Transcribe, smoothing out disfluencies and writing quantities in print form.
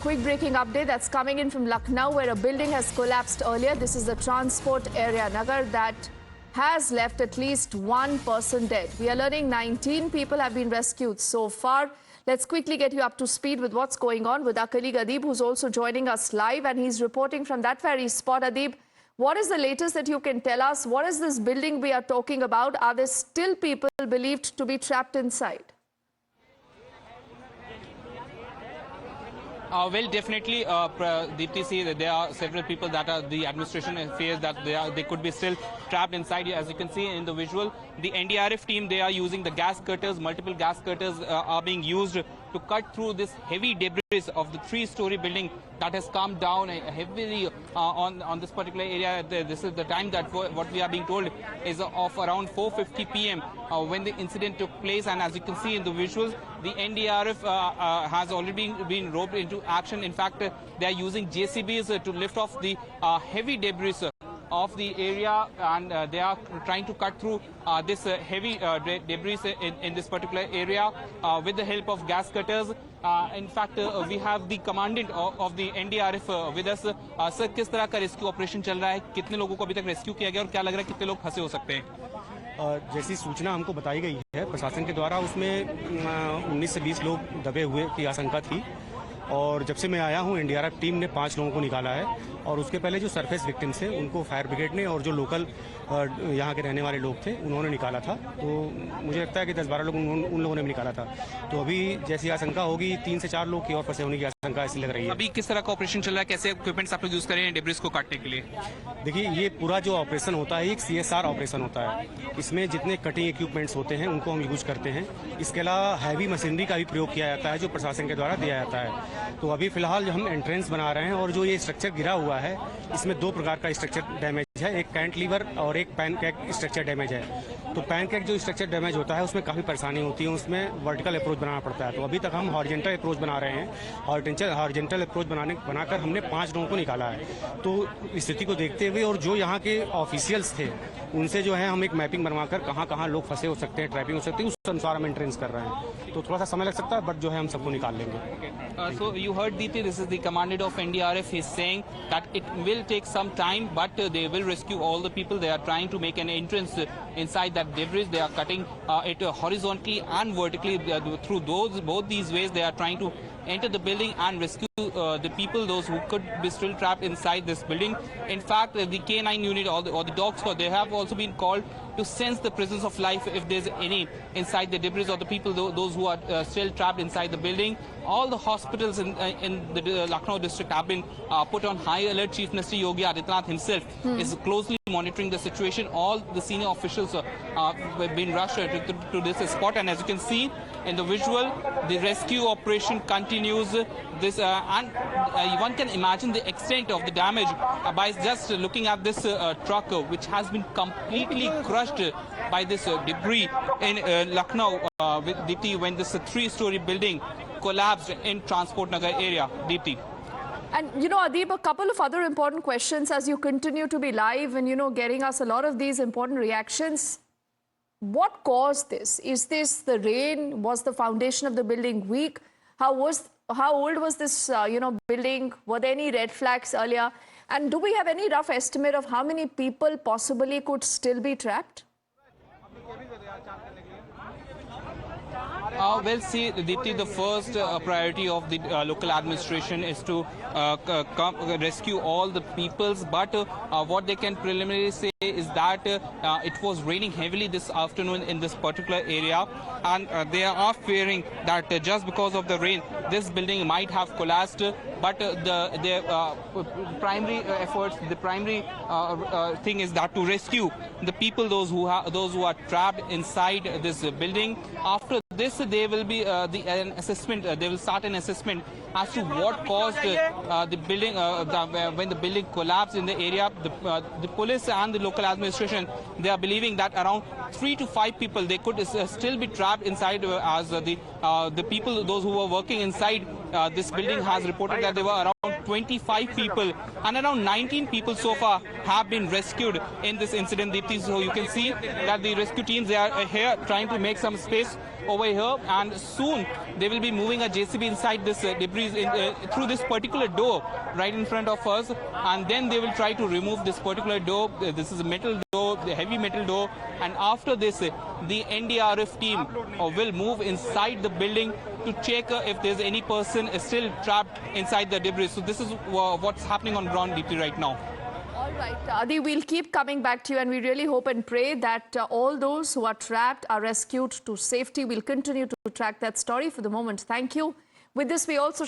Quick breaking update that's coming in from Lucknow, where a building has collapsed earlier. This is the transport area, Nagar, that has left at least one person dead. We are learning 19 people have been rescued so far. Let's quickly get you up to speed with what's going on with our colleague Adib, who's also joining us live, and he's reporting from that very spot. Adib, what is the latest that you can tell us? What is this building we are talking about? Are there still people believed to be trapped inside? Well, definitely, Deepti, see that there are several people that the administration fears that they could be still trapped inside. As you can see in the visual, the NDRF team, they are using the gas cutters. Multiple gas cutters are being used to cut through this heavy debris of the three-story building that has come down heavily on this particular area. This is the time that what we are being told is of around 4:50 p.m. When the incident took place, and as you can see in the visuals, the NDRF has already been roped into action. In fact, they are using JCBs to lift off the heavy debris of the area, and they are trying to cut through this heavy debris in this particular area with the help of gas cutters. In fact, we have the commandant of the NDRF with us. Sir, किस तरह का rescue operation चल रहा है? कितने लोगों को अभी तक रेस्क्यू किया गया और क्या लग रहा है कितने लोग फंसे हो सकते हैं? जैसी सूचना हमको बताई गई है प्रशासन के द्वारा, उसमें 19 से 20 लोग दबे हुए की आशंका थी। और जब से मैं आया हूं, एनडीआरएफ टीम ने 5 लोगों को निकाला है, और उसके पहले जो सरफेस विक्टिम्स थे उनको फायर ब्रिगेड ने और जो लोकल यहाँ के रहने वाले लोग थे उन्होंने निकाला था। तो मुझे लगता है कि 10-12 लोग उन लोगों ने भी निकाला था। तो अभी जैसी आशंका होगी 3 से 4 लोग की और फंसे होने की आशंका ऐसी लग रही है। अभी किस तरह का ऑपरेशन चल रहा है? कैसे इक्विपमेंट्स आप लोग यूज कर रहे हैं डेब्रिस को काटने के लिए? देखिए, ये पूरा जो ऑपरेशन होता है एक CSR ऑपरेशन होता है। इसमें जितने कटिंग इक्विपमेंट्स होते हैं उनको हम यूज करते हैं। इसके अलावा हैवी मशीनरी का भी प्रयोग किया जाता है जो प्रशासन के द्वारा दिया जाता है। तो अभी फिलहाल जो हम एंट्रेंस बना रहे हैं और जो ये स्ट्रक्चर गिरा हुआ है, इसमें 2 प्रकार का स्ट्रक्चर डैमेज है, एक कैंटिलीवर और एक पैनकेक स्ट्रक्चर डैमेज है। तो पैनकेक जो स्ट्रक्चर डैमेज होता है उसमें काफ़ी परेशानी होती है, उसमें वर्टिकल अप्रोच बनाना पड़ता है। तो अभी तक हम हॉरिजेंटल अप्रोच बना रहे हैं। हॉरिजेंटल अप्रोच बनाकर हमने 5 लोगों को निकाला है। तो स्थिति को देखते हुए और जो यहाँ के ऑफिशियल्स थे उनसे जो है हम एक मैपिंग बनवाकर कहाँ लोग फंसे हो सकते हैं, ट्रैपिंग हो सकती है, उस अनुसार हम एंट्रेंस कर रहे हैं। तो थोड़ा सा समय लग सकता है, बट जो है हम सबको निकाल लेंगे। So you heard Deepti, this is the commandant of NDRF. He's saying that it will take some time, but they will rescue all the people. They are trying to make an entrance inside that debris. They are cutting it horizontally and vertically through both these ways. They are trying to enter the building and rescue the people, those who could be still trapped inside this building. In fact, the K9 unit or the dog squad, they have also been called to sense the presence of life if there's any inside the debris or the people, those who are still trapped inside the building. All the hospitals in the Lucknow district have been put on high alert. Chief Minister Yogi Adityanath himself is closely monitoring the situation. All the senior officials have been rushed to this spot, and as you can see in the visual, the rescue operation continues. This and one can imagine the extent of the damage by just looking at this truck, which has been completely crushed by this debris in Lucknow with Deepti, when this 3-story building collapsed in Transport Nagar area. Deepti. And, Adib, a couple of other important questions as you continue to be live and, getting us a lot of these important reactions. What caused this? Is this the rain? Was the foundation of the building weak? How old was this, building? Were there any red flags earlier? And do we have any rough estimate of how many people possibly could still be trapped? Well, see, Deepti, the first priority of the local administration is to rescue all the peoples. But what they can preliminarily say is that it was raining heavily this afternoon in this particular area, and they are fearing that just because of the rain, this building might have collapsed. But the primary efforts, the primary thing is that to rescue the people, those who are trapped inside this building. After this, they will be an assessment. They will start an assessment as to what caused the building when the building collapsed in the area. The police and the local administration, they are believing that around 3 to 5 people they could still be trapped inside, as the people, those who were working inside this building, has reported that there were around 25 people, and around 19 people so far have been rescued in this incident, Deepthi. So you can see that the rescue teams, they are here trying to make some space over here, and soon they will be moving a JCB inside this debris through this particular door right in front of us, and then they will try to remove this particular door. This is a metal door, the heavy metal door, and after this the NDRF team will move inside the building to check if there's any person still trapped inside the debris. So this is what's happening on ground, Deepthi, right now. All right, Adi, we'll keep coming back to you, and we really hope and pray that all those who are trapped are rescued to safety. We'll continue to track that story. For the moment, thank you. With this, we also